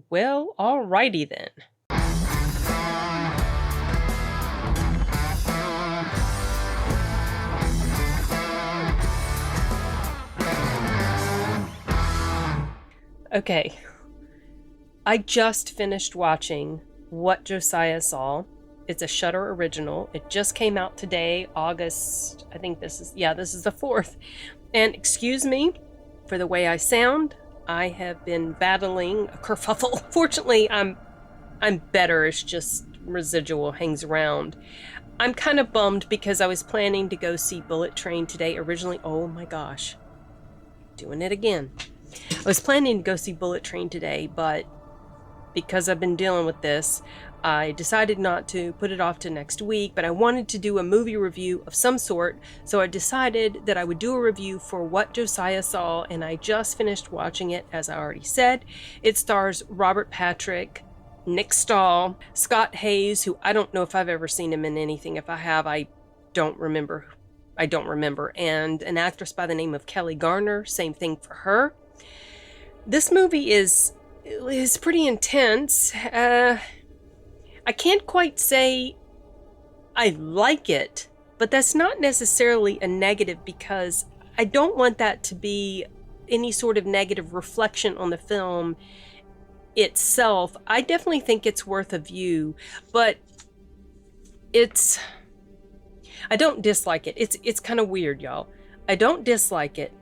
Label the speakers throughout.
Speaker 1: Well, alrighty then. Okay, I just finished watching What Josiah Saw. It's a Shudder original. It just came out today, August, I think this is the 4th. And excuse me for the way I sound. I have been battling a kerfuffle. Fortunately, I'm better. It's just residual hangs around. I'm kind of bummed because I was planning to go see Bullet Train today originally. Oh my gosh. Doing it again. I was planning to go see Bullet Train today, but because I've been dealing with this, I decided not to, put it off to next week, but I wanted to do a movie review of some sort, so I decided that I would do a review for What Josiah Saw, and I just finished watching it, as I already said. It stars Robert Patrick, Nick Stahl, Scott Haze, who I don't know if I've ever seen him in anything. If I have, I don't remember, and an actress by the name of Kelli Garner, same thing for her. This movie is pretty intense. I can't quite say I like it, but that's not necessarily a negative because I don't want that to be any sort of negative reflection on the film itself. I definitely think it's worth a view, but I don't dislike it. It's kind of weird, y'all. I don't dislike it.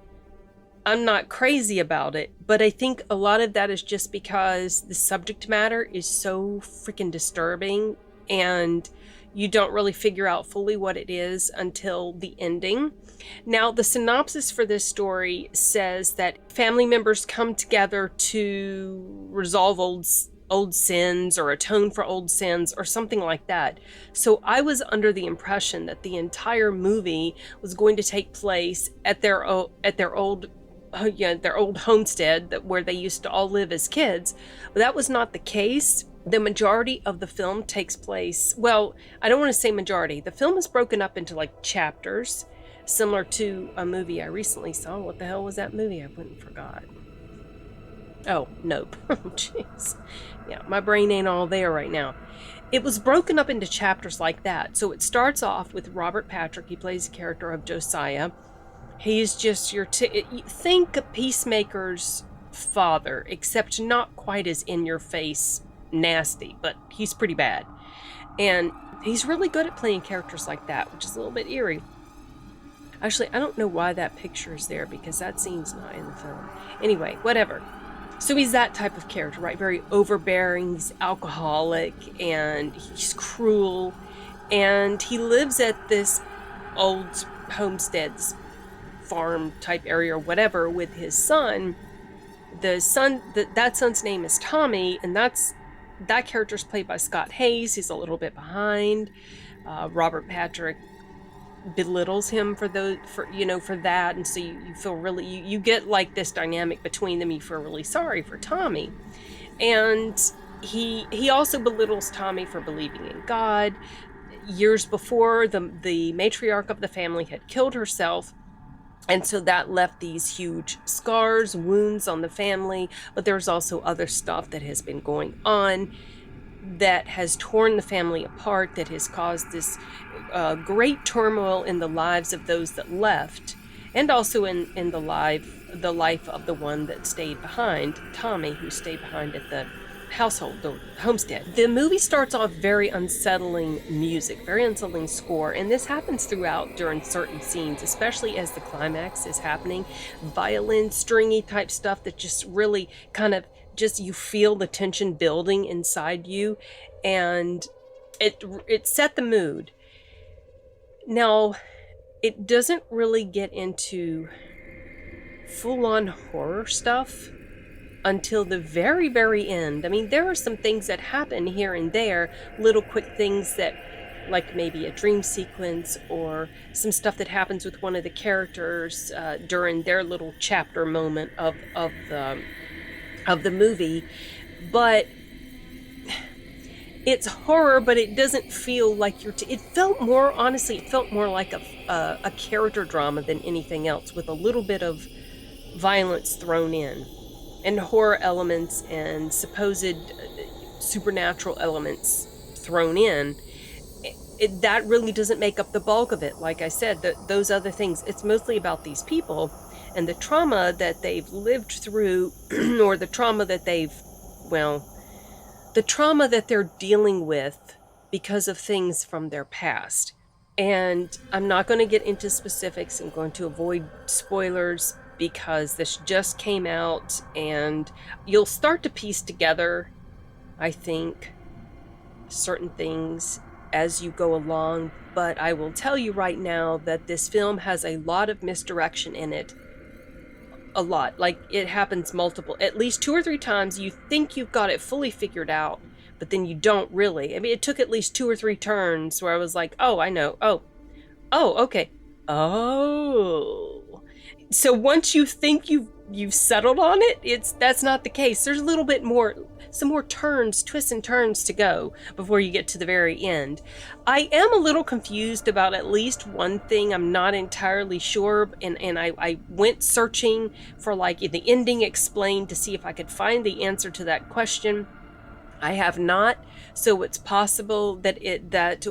Speaker 1: I'm not crazy about it, but I think a lot of that is just because the subject matter is so freaking disturbing and you don't really figure out fully what it is until the ending. Now, the synopsis for this story says that family members come together to resolve old sins or atone for old sins or something like that. So I was under the impression that the entire movie was going to take place at their old homestead where they used to all live as kids. But that was not the case. The majority of the film takes place, well, I don't want to say majority. The film is broken up into like chapters, similar to a movie I recently saw. What the hell was that movie? I went and forgot. Oh, Nope. Jeez. Yeah, my brain ain't all there right now. It was broken up into chapters like that. So it starts off with Robert Patrick. He plays the character of Josiah. He's just think Peacemaker's father, except not quite as in-your-face nasty, but he's pretty bad. And he's really good at playing characters like that, which is a little bit eerie. Actually, I don't know why that picture is there, because that scene's not in the film. Anyway, whatever. So he's that type of character, right? Very overbearing, he's alcoholic, and he's cruel. And he lives at this old homestead's farm type area or whatever with his son. That son's name is Tommy, and that character's played by Scott Haze. He's a little bit behind. Robert Patrick belittles him for that, and so you feel really you get like this dynamic between them. You feel really sorry for Tommy, and he also belittles Tommy for believing in God. Years before, the matriarch of the family had killed herself. And so that left these huge scars, wounds on the family. But there's also other stuff that has been going on that has torn the family apart, that has caused this great turmoil in the lives of those that left, and also in the life of the one that stayed behind, Tommy, who stayed behind at the the homestead. The movie starts off very unsettling music, very unsettling score, and this happens throughout during certain scenes, especially as the climax is happening. Violin, stringy type stuff that just really kind of you feel the tension building inside you, and it set the mood. Now, it doesn't really get into full-on horror stuff until the very, very end. I mean, there are some things that happen here and there, little quick things that, like maybe a dream sequence or some stuff that happens with one of the characters during their little chapter moment of the movie. But it's horror, but it doesn't feel like it felt more like a character drama than anything else, with a little bit of violence thrown in. and horror elements and supposed supernatural elements thrown in, that really doesn't make up the bulk of it. Like I said, those other things, it's mostly about these people and the trauma that they've lived through, or the trauma that the trauma that they're dealing with because of things from their past. And I'm not going to get into specifics. I'm going to avoid spoilers because this just came out, and you'll start to piece together, I think, certain things as you go along. But I will tell you right now that this film has a lot of misdirection in it. A lot. Like, it happens at least 2 or 3 times. You think you've got it fully figured out, but then you don't really. I mean, it took at least 2 or 3 turns where I was like, oh, I know. Oh, okay. Oh. So once you think you've settled on it, that's not the case. There's a little bit more, some more twists and turns to go before you get to the very end. I am a little confused about at least one thing. I'm not entirely sure, and I went searching for like the ending explained to see if I could find the answer to that question. I have not, so it's possible that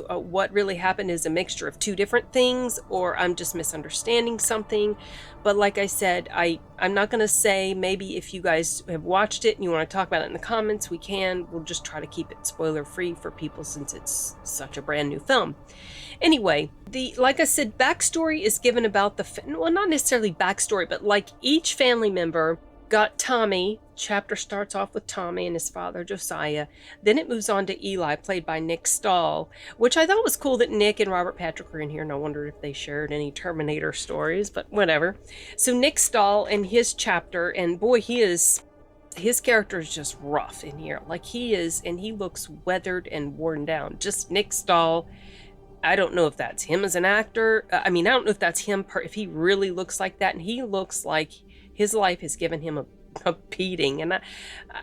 Speaker 1: what really happened is a mixture of 2 different things, or I'm just misunderstanding something. But like I said, I'm not going to say. Maybe if you guys have watched it and you want to talk about it in the comments, we can. We'll just try to keep it spoiler free for people since it's such a brand new film. Anyway, like I said, backstory is given about well, not necessarily backstory, but like each family member got Tommy. Chapter starts off with Tommy and his father, Josiah. Then it moves on to Eli, played by Nick Stahl, which I thought was cool that Nick and Robert Patrick were in here, and I wondered if they shared any Terminator stories, but whatever. So Nick Stahl and his chapter, and boy, his character is just rough in here. Like, he is, and he looks weathered and worn down. Just Nick Stahl. I don't know if that's him as an actor. I mean, I don't know if that's him, if he really looks like that, and he looks like his life has given him a beating, and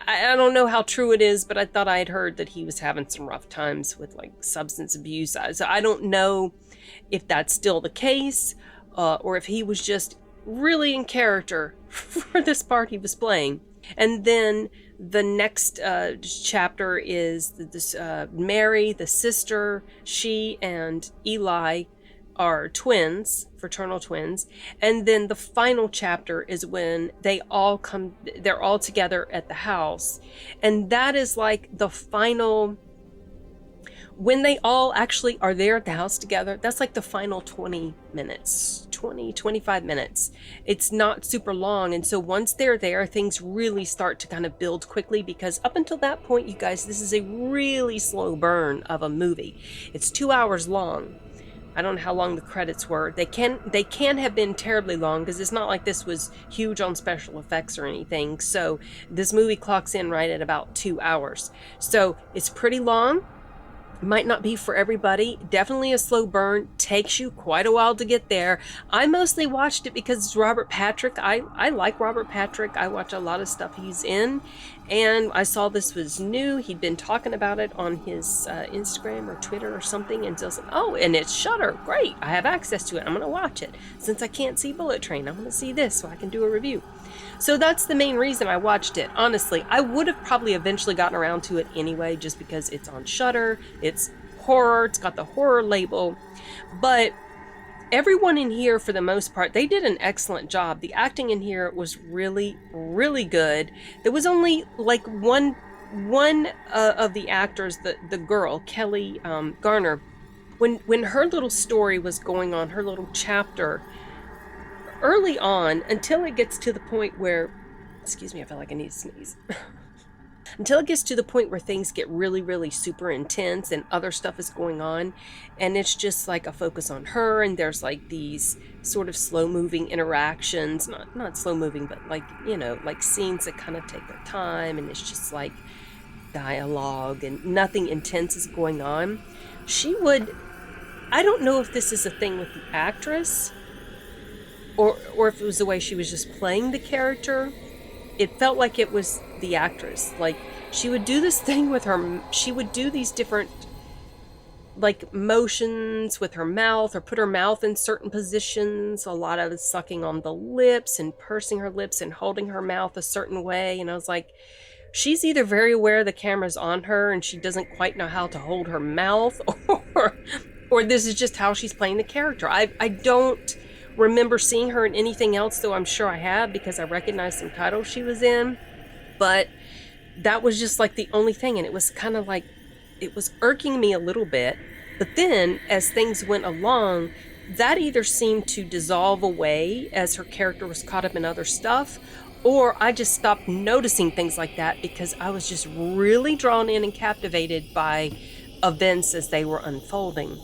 Speaker 1: I don't know how true it is, but I thought I had heard that he was having some rough times with like substance abuse. So I don't know if that's still the case, or if he was just really in character for this part he was playing. And then the next chapter is this Mary, the sister. She and Eli are twins, fraternal twins. And then the final chapter is when they're all together at the house. And that is like the final, when they all actually are there at the house together, that's like the final 25 minutes. It's not super long. And so once they're there, things really start to kind of build quickly, because up until that point, you guys, this is a really slow burn of a movie. It's 2 hours long. I don't know how long the credits were. They can have been terribly long, because it's not like this was huge on special effects or anything. So this movie clocks in right at about 2 hours. So it's pretty long. Might not be for everybody. Definitely a slow burn. Takes you quite a while to get there. I mostly watched it because it's Robert Patrick. I like Robert Patrick. I watch a lot of stuff he's in. And I saw this was new. He'd been talking about it on his Instagram or Twitter or something. And just, and it's Shudder. Great. I have access to it. I'm going to watch it. Since I can't see Bullet Train, I'm going to see this so I can do a review. So that's the main reason I watched it. Honestly, I would have probably eventually gotten around to it anyway, just because it's on Shudder. It's horror. It's got the horror label. But everyone in here, for the most part, they did an excellent job. The acting in here was really, really good. There was only like one of the actors, the girl, Kelli Garner, when her little story was going on, her little chapter, early on, until it gets to the point where, excuse me, I feel like I need to sneeze. Until it gets to the point where things get really, really super intense and other stuff is going on, and it's just like a focus on her, and there's like these sort of slow-moving interactions, not slow-moving, but like, like scenes that kind of take their time, and it's just like dialogue and nothing intense is going on. I don't know if this is a thing with the actress, or if it was the way she was just playing the character. It felt like it was the actress. Like, she would do this thing with her, she would do these different like motions with her mouth or put her mouth in certain positions. A lot of sucking on the lips and pursing her lips and holding her mouth a certain way. And I was like, she's either very aware the camera's on her and she doesn't quite know how to hold her mouth, or this is just how she's playing the character. I don't remember seeing her in anything else, though I'm sure I have because I recognized some titles she was in. But that was just like the only thing, and it was kind of like, it was irking me a little bit. But then as things went along, that either seemed to dissolve away as her character was caught up in other stuff, or I just stopped noticing things like that because I was just really drawn in and captivated by events as they were unfolding.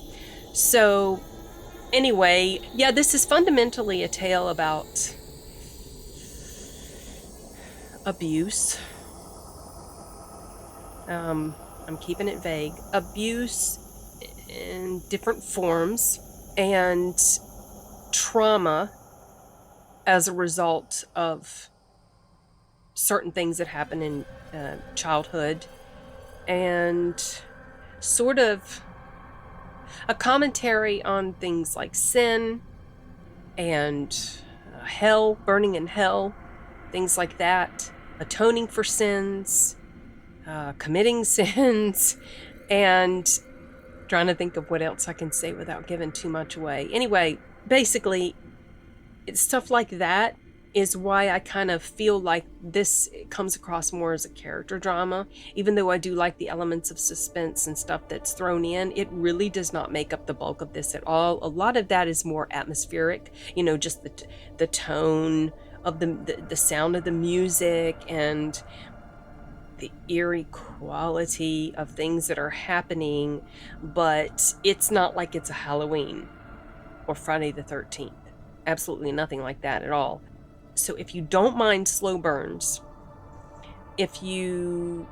Speaker 1: So anyway, yeah, this is fundamentally a tale about abuse. I'm keeping it vague. Abuse in different forms and trauma as a result of certain things that happen in childhood, and sort of a commentary on things like sin and hell, burning in hell, things like that, atoning for sins, committing sins, and trying to think of what else I can say without giving too much away. Anyway, basically, it's stuff like that is why I kind of feel like this comes across more as a character drama. Even though I do like the elements of suspense and stuff that's thrown in, it really does not make up the bulk of this at all. A lot of that is more atmospheric, just the tone of the sound of the music and the eerie quality of things that are happening, but it's not like it's a Halloween or Friday the 13th. Absolutely nothing like that at all. So if you don't mind slow burns, if you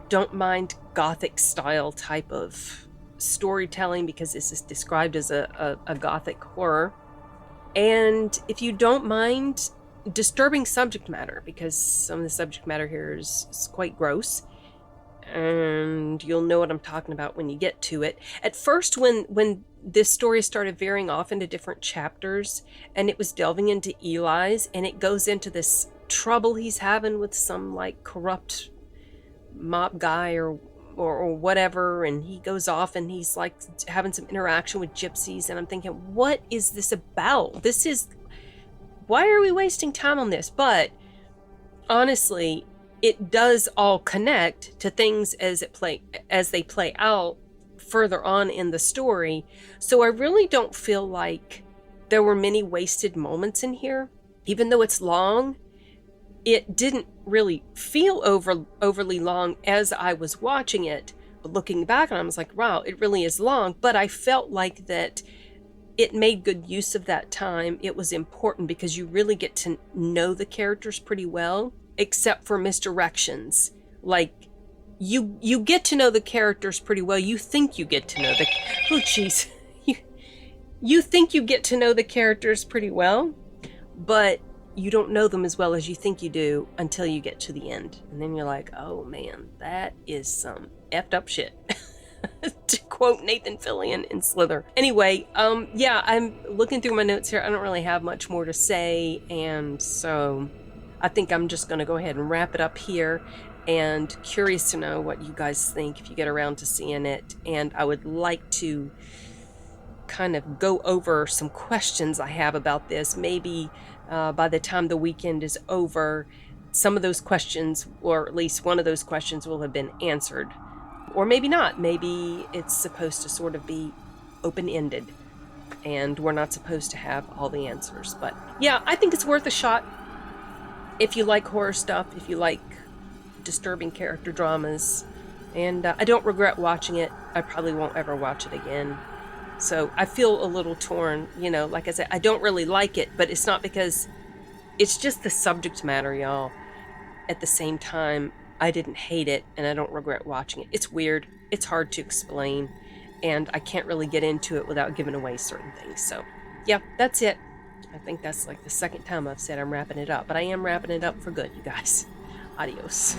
Speaker 1: don't mind Gothic style type of storytelling, because this is described as a Gothic horror, and if you don't mind disturbing subject matter, because some of the subject matter here is quite gross, and you'll know what I'm talking about when you get to it. At first, when this story started veering off into different chapters and it was delving into Eli's, and it goes into this trouble he's having with some like corrupt mob guy or whatever, and he goes off and he's like having some interaction with gypsies, and I'm thinking, what is this about? Why are we wasting time on this? But honestly, it does all connect to things as they play out further on in the story. So I really don't feel like there were many wasted moments in here. Even though it's long, it didn't really feel overly long as I was watching it. But looking back, I was like, wow, it really is long. But I felt like that it made good use of that time. It was important because you really get to know the characters pretty well, except for misdirections. Like, you get to know the characters pretty well. You think you get to know you think you get to know the characters pretty well, but you don't know them as well as you think you do until you get to the end. And then you're like, oh man, that is some effed up shit. To quote Nathan Fillion in Slither. Anyway, yeah, I'm looking through my notes here. I don't really have much more to say, and so I think I'm just going to go ahead and wrap it up here, and curious to know what you guys think if you get around to seeing it. And I would like to kind of go over some questions I have about this. Maybe by the time the weekend is over, some of those questions, or at least one of those questions, will have been answered. Or maybe not. Maybe it's supposed to sort of be open-ended and we're not supposed to have all the answers. But yeah, I think it's worth a shot if you like horror stuff, if you like disturbing character dramas. And I don't regret watching it. I probably won't ever watch it again. So I feel a little torn. Like I said, I don't really like it, but it's not because it's just the subject matter, y'all. At the same time, I didn't hate it, and I don't regret watching it. It's weird. It's hard to explain, and I can't really get into it without giving away certain things. So, yeah, that's it. I think that's like the second time I've said I'm wrapping it up, but I am wrapping it up for good, you guys. Adios.